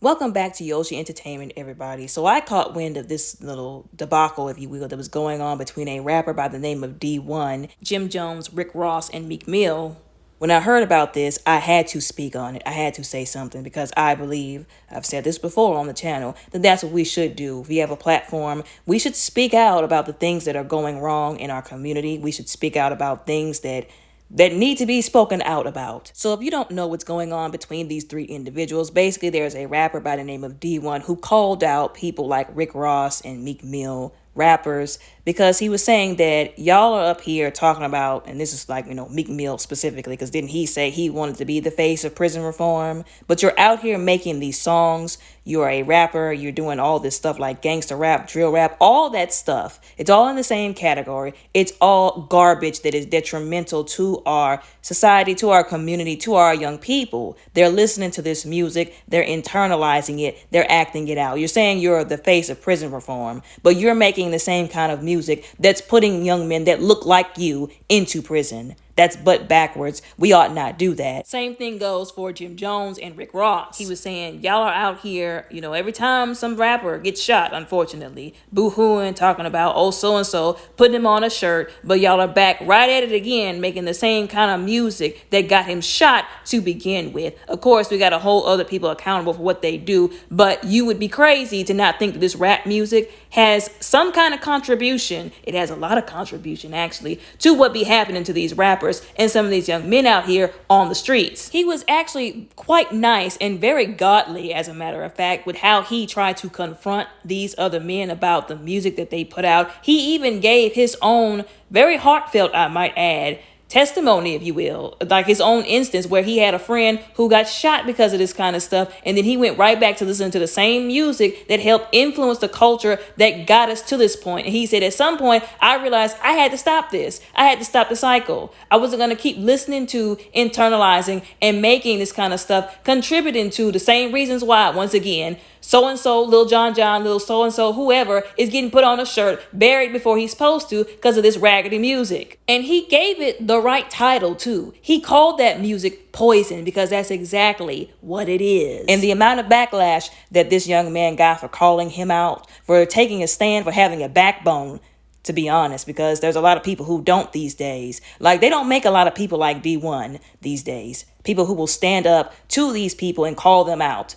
Welcome back to Yoshi Entertainment, everybody. So I caught wind of this little debacle, if you will, that was going on between a rapper by the name of Dee-1, Jim Jones, Rick Ross, and Meek Mill. When I heard about this, I had to speak on it. I had to say something because I believe, I've said this before on the channel, that that's what we should do. If we have a platform, we should speak out about the things that are going wrong in our community. We should speak out about things that need to be spoken out about. So if you don't know what's going on between these three individuals, basically there's a rapper by the name of Dee-1 who called out people like Rick Ross and Meek Mill, rappers, because he was saying that y'all are up here talking about, and this is like, Meek Mill specifically, because didn't he say he wanted to be the face of prison reform? But you're out here making these songs, you're a rapper, you're doing all this stuff like gangster rap, drill rap, all that stuff. It's all in the same category. It's all garbage that is detrimental to our society, to our community, to our young people. They're listening to this music, they're internalizing it, they're acting it out. You're saying you're the face of prison reform, but you're making the same kind of music that's putting young men that look like you into prison. That's butt backwards. We ought not do that. Same thing goes for Jim Jones and Rick Ross. He was saying, y'all are out here, every time some rapper gets shot, unfortunately, boo-hooing, talking about, oh, so-and-so, putting him on a shirt, but y'all are back right at it again, making the same kind of music that got him shot to begin with. Of course, we got to hold other people accountable for what they do, but you would be crazy to not think that this rap music has some kind of contribution. It has a lot of contribution, actually, to what be happening to these rappers and some of these young men out here on the streets. He was actually quite nice and very godly, as a matter of fact, with how he tried to confront these other men about the music that they put out. He even gave his own, very heartfelt, I might add, testimony, if you will, like his own instance where he had a friend who got shot because of this kind of stuff, and then he went right back to listen to the same music that helped influence the culture that got us to this point. And he said, at some point, I realized I had to stop this. I had to stop the cycle. I wasn't going to keep listening to, internalizing, and making this kind of stuff, contributing to the same reasons why, once again, so-and-so, Lil John, Lil so-and-so, whoever is getting put on a shirt, buried before he's supposed to because of this raggedy music. And he gave it the right title too. He called that music poison because that's exactly what it is. And the amount of backlash that this young man got for calling him out, for taking a stand, for having a backbone, to be honest, because there's a lot of people who don't these days. Like, they don't make a lot of people like Dee-1 these days. People who will stand up to these people and call them out.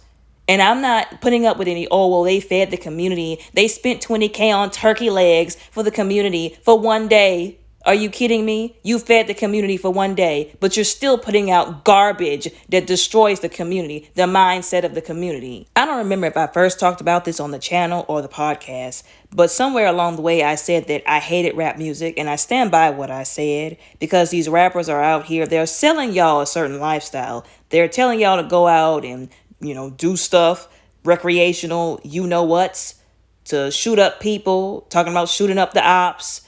And I'm not putting up with any, oh, well, they fed the community. They spent $20K on turkey legs for the community for one day. Are you kidding me? You fed the community for one day, but you're still putting out garbage that destroys the community, the mindset of the community. I don't remember if I first talked about this on the channel or the podcast, but somewhere along the way I said that I hated rap music, and I stand by what I said, because these rappers are out here, they're selling y'all a certain lifestyle. They're telling y'all to go out and do stuff, recreational, you-know-whats, to shoot up people, talking about shooting up the ops,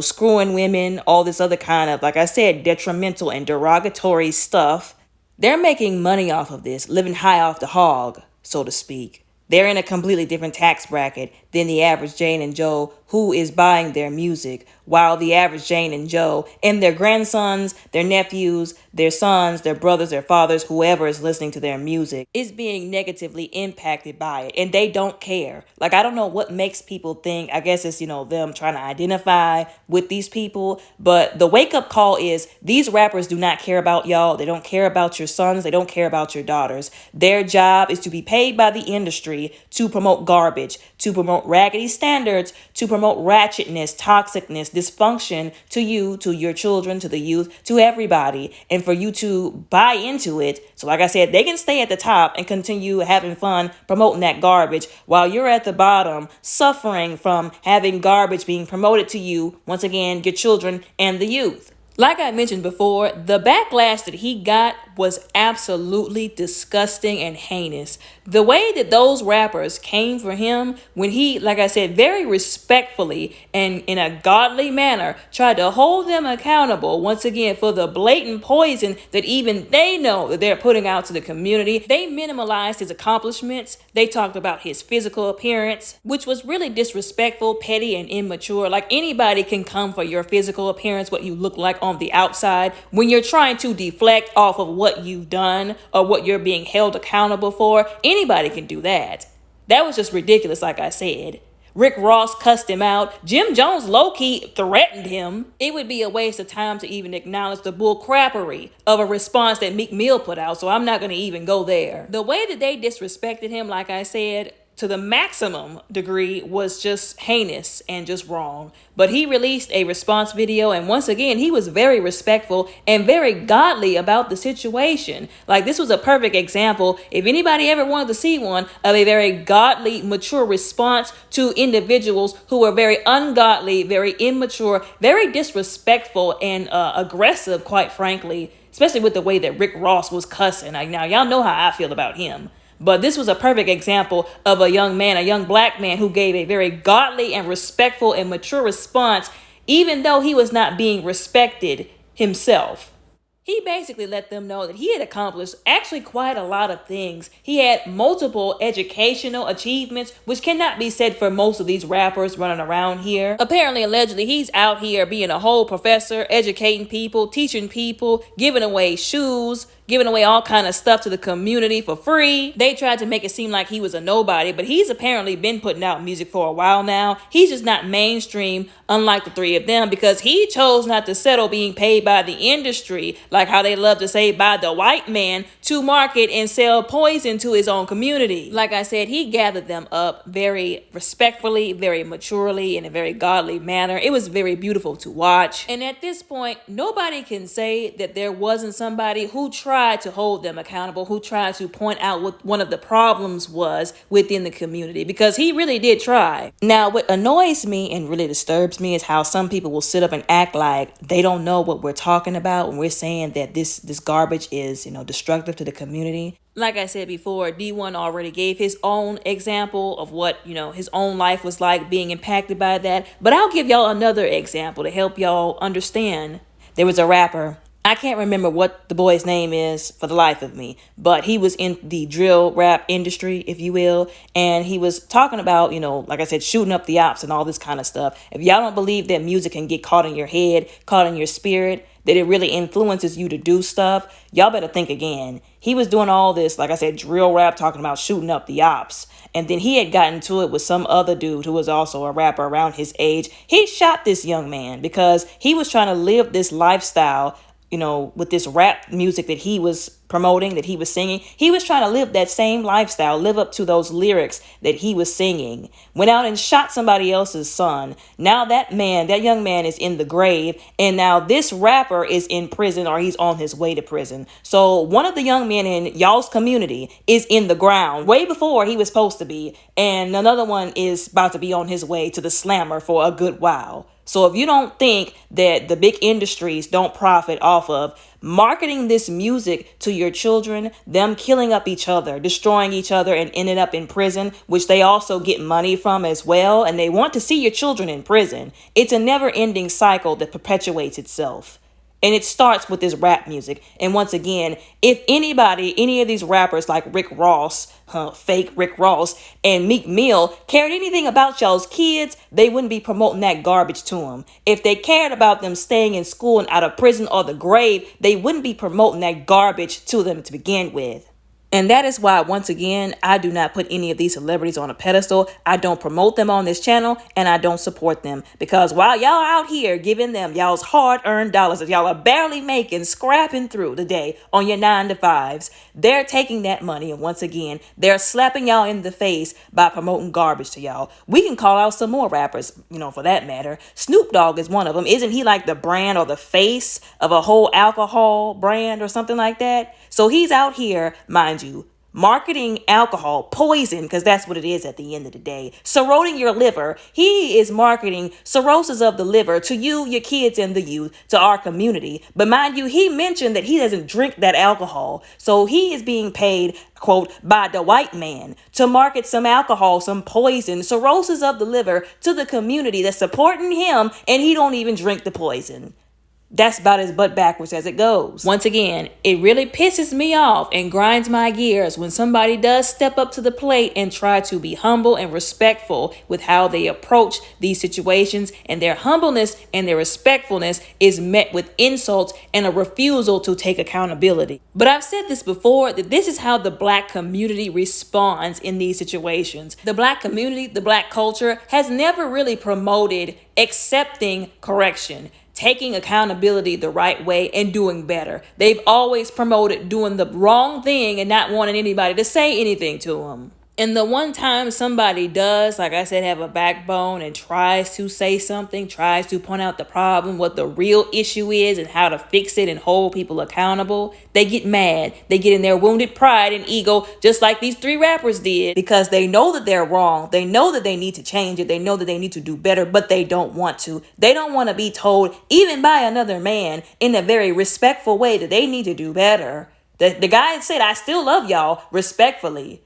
screwing women, all this other kind of, like I said, detrimental and derogatory stuff. They're making money off of this, living high off the hog, so to speak. They're in a completely different tax bracket than the average Jane and Joe who is buying their music, while the average Jane and Joe and their grandsons, their nephews, their sons, their brothers, their fathers, whoever is listening to their music is being negatively impacted by it, and they don't care. Like, I don't know what makes people think, I guess it's, them trying to identify with these people, but the wake-up call is these rappers do not care about y'all. They don't care about your sons. They don't care about your daughters. Their job is to be paid by the industry to promote garbage, to promote raggedy standards, to promote ratchetness, toxicness, dysfunction to you, to your children, to the youth, to everybody, and for you to buy into it. So like I said, they can stay at the top and continue having fun promoting that garbage while you're at the bottom suffering from having garbage being promoted to you, once again, your children and the youth. Like I mentioned before, the backlash that he got was absolutely disgusting and heinous. The way that those rappers came for him when he, like I said, very respectfully and in a godly manner tried to hold them accountable once again for the blatant poison that even they know that they're putting out to the community. They minimalized his accomplishments. They talked about his physical appearance, which was really disrespectful, petty, and immature. Like, anybody can come for your physical appearance, what you look like on the outside, when you're trying to deflect off of what you've done or what you're being held accountable for, anybody can do that. That was just ridiculous, like I said. Rick Ross cussed him out. Jim Jones low-key threatened him. It would be a waste of time to even acknowledge the bullcrappery of a response that Meek Mill put out, so I'm not going to even go there. The way that they disrespected him, like I said, to the maximum degree was just heinous and just wrong. But he released a response video, and once again, he was very respectful and very godly about the situation. Like, this was a perfect example, if anybody ever wanted to see one, of a very godly, mature response to individuals who were very ungodly, very immature, very disrespectful, and aggressive, quite frankly, especially with the way that Rick Ross was cussing. Like, now, y'all know how I feel about him. But this was a perfect example of a young man, a young black man who gave a very godly and respectful and mature response, even though he was not being respected himself. He basically let them know that he had accomplished actually quite a lot of things. He had multiple educational achievements, which cannot be said for most of these rappers running around here. Apparently, allegedly, he's out here being a whole professor, educating people, teaching people, giving away shoes, giving away all kind of stuff to the community for free. They tried to make it seem like he was a nobody, but he's apparently been putting out music for a while now. He's just not mainstream, unlike the three of them, because he chose not to settle being paid by the industry, like how they love to say, by the white man, to market and sell poison to his own community. Like I said, he gathered them up very respectfully, very maturely, in a very godly manner. It was very beautiful to watch. And at this point, nobody can say that there wasn't somebody who tried to hold them accountable, who tried to point out what one of the problems was within the community, because he really did try. Now, what annoys me and really disturbs me is how some people will sit up and act like they don't know what we're talking about when we're saying that this garbage is, destructive to the community. Like I said before, Dee-1 already gave his own example of what, his own life was like being impacted by that. But I'll give y'all another example to help y'all understand. There was a rapper. I can't remember what the boy's name is for the life of me, but he was in the drill rap industry, if you will, and he was talking about, like I said, shooting up the ops and all this kind of stuff. If y'all don't believe that music can get caught in your head, caught in your spirit, that it really influences you to do stuff, y'all better think again. He was doing all this, like I said, drill rap, talking about shooting up the ops. And then he had gotten to it with some other dude who was also a rapper around his age. He shot this young man because he was trying to live this lifestyle, with this rap music that he was promoting, that he was singing. He was trying to live that same lifestyle, live up to those lyrics that he was singing. Went out and shot somebody else's son. Now that young man is in the grave, and now this rapper is in prison, or he's on his way to prison. So one of the young men in y'all's community is in the ground way before he was supposed to be, and another one is about to be on his way to the slammer for a good while. So if you don't think that the big industries don't profit off of marketing this music to your children, them killing up each other, destroying each other, and ending up in prison, which they also get money from as well, and they want to see your children in prison, it's a never-ending cycle that perpetuates itself. And it starts with this rap music. And once again, if any of these rappers like Rick Ross, fake Rick Ross, and Meek Mill cared anything about y'all's kids, they wouldn't be promoting that garbage to them. If they cared about them staying in school and out of prison or the grave, they wouldn't be promoting that garbage to them to begin with. And that is why, once again, I do not put any of these celebrities on a pedestal. I don't promote them on this channel, and I don't support them. Because while y'all are out here giving them y'all's hard-earned dollars that y'all are barely making, scrapping through the day on your 9-to-5s, they're taking that money, and once again, they're slapping y'all in the face by promoting garbage to y'all. We can call out some more rappers, for that matter. Snoop Dogg is one of them. Isn't he like the brand or the face of a whole alcohol brand or something like that? So he's out here, mind you, marketing alcohol, poison, because that's what it is at the end of the day, corroding your liver. He is marketing cirrhosis of the liver to you, your kids, and the youth, to our community. But mind you, he mentioned that he doesn't drink that alcohol. So he is being paid, quote, by the white man to market some alcohol, some poison, cirrhosis of the liver to the community that's supporting him, and he don't even drink the poison. That's about as butt backwards as it goes. Once again, it really pisses me off and grinds my gears when somebody does step up to the plate and try to be humble and respectful with how they approach these situations, and their humbleness and their respectfulness is met with insults and a refusal to take accountability. But I've said this before, that this is how the black community responds in these situations. The black community, the black culture has never really promoted accepting correction, taking accountability the right way, and doing better. They've always promoted doing the wrong thing and not wanting anybody to say anything to them. And the one time somebody does, like I said, have a backbone and tries to say something, tries to point out the problem, what the real issue is and how to fix it and hold people accountable, they get mad. They get in their wounded pride and ego, just like these 3 rappers did, because they know that they're wrong. They know that they need to change it. They know that they need to do better, but they don't want to. They don't want to be told, even by another man, in a very respectful way, that they need to do better. The guy said, I still love y'all respectfully,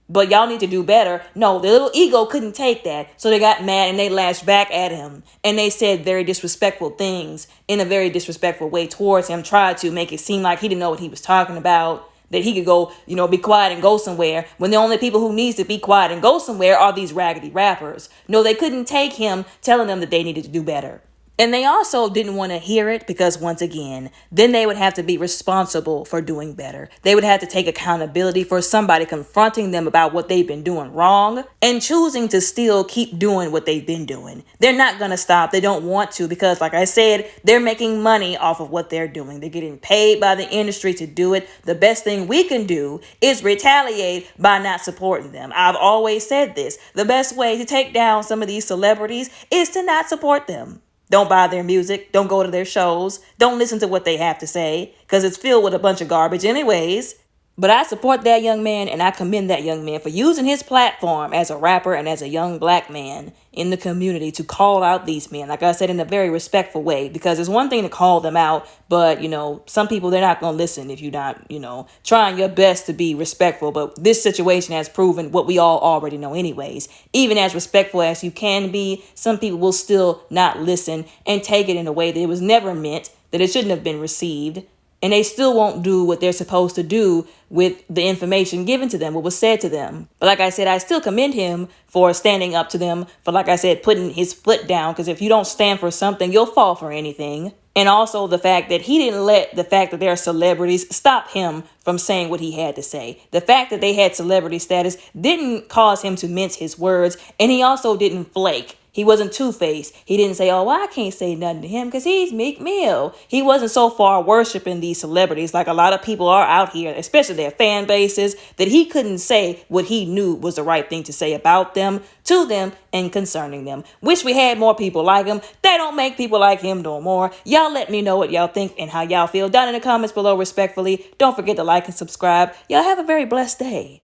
but y'all need to do better. No, the little ego couldn't take that. So they got mad and they lashed back at him. And they said very disrespectful things in a very disrespectful way towards him, tried to make it seem like he didn't know what he was talking about, that he could go, be quiet and go somewhere, when the only people who needs to be quiet and go somewhere are these raggedy rappers. No, they couldn't take him telling them that they needed to do better. And they also didn't want to hear it because, once again, then they would have to be responsible for doing better. They would have to take accountability for somebody confronting them about what they've been doing wrong and choosing to still keep doing what they've been doing. They're not going to stop. They don't want to because, like I said, they're making money off of what they're doing. They're getting paid by the industry to do it. The best thing we can do is retaliate by not supporting them. I've always said this. The best way to take down some of these celebrities is to not support them. Don't buy their music. Don't go to their shows. Don't listen to what they have to say because it's filled with a bunch of garbage anyways. But I support that young man and I commend that young man for using his platform as a rapper and as a young black man in the community to call out these men, like I said, in a very respectful way, because it's one thing to call them out, but, some people, they're not going to listen if you're not, trying your best to be respectful. But this situation has proven what we all already know anyways. Even as respectful as you can be, some people will still not listen and take it in a way that it was never meant, that it shouldn't have been received. And they still won't do what they're supposed to do with the information given to them, what was said to them. But like I said, I still commend him for standing up to them, for, like I said, putting his foot down. Because if you don't stand for something, you'll fall for anything. And also the fact that he didn't let the fact that they're celebrities stop him from saying what he had to say. The fact that they had celebrity status didn't cause him to mince his words. And he also didn't flake. He wasn't two-faced. He didn't say, well, I can't say nothing to him because he's Meek Mill. He wasn't so far worshiping these celebrities like a lot of people are out here, especially their fan bases, that he couldn't say what he knew was the right thing to say about them, to them, and concerning them. Wish we had more people like him. They don't make people like him no more. Y'all let me know what y'all think and how y'all feel down in the comments below respectfully. Don't forget to like and subscribe. Y'all have a very blessed day.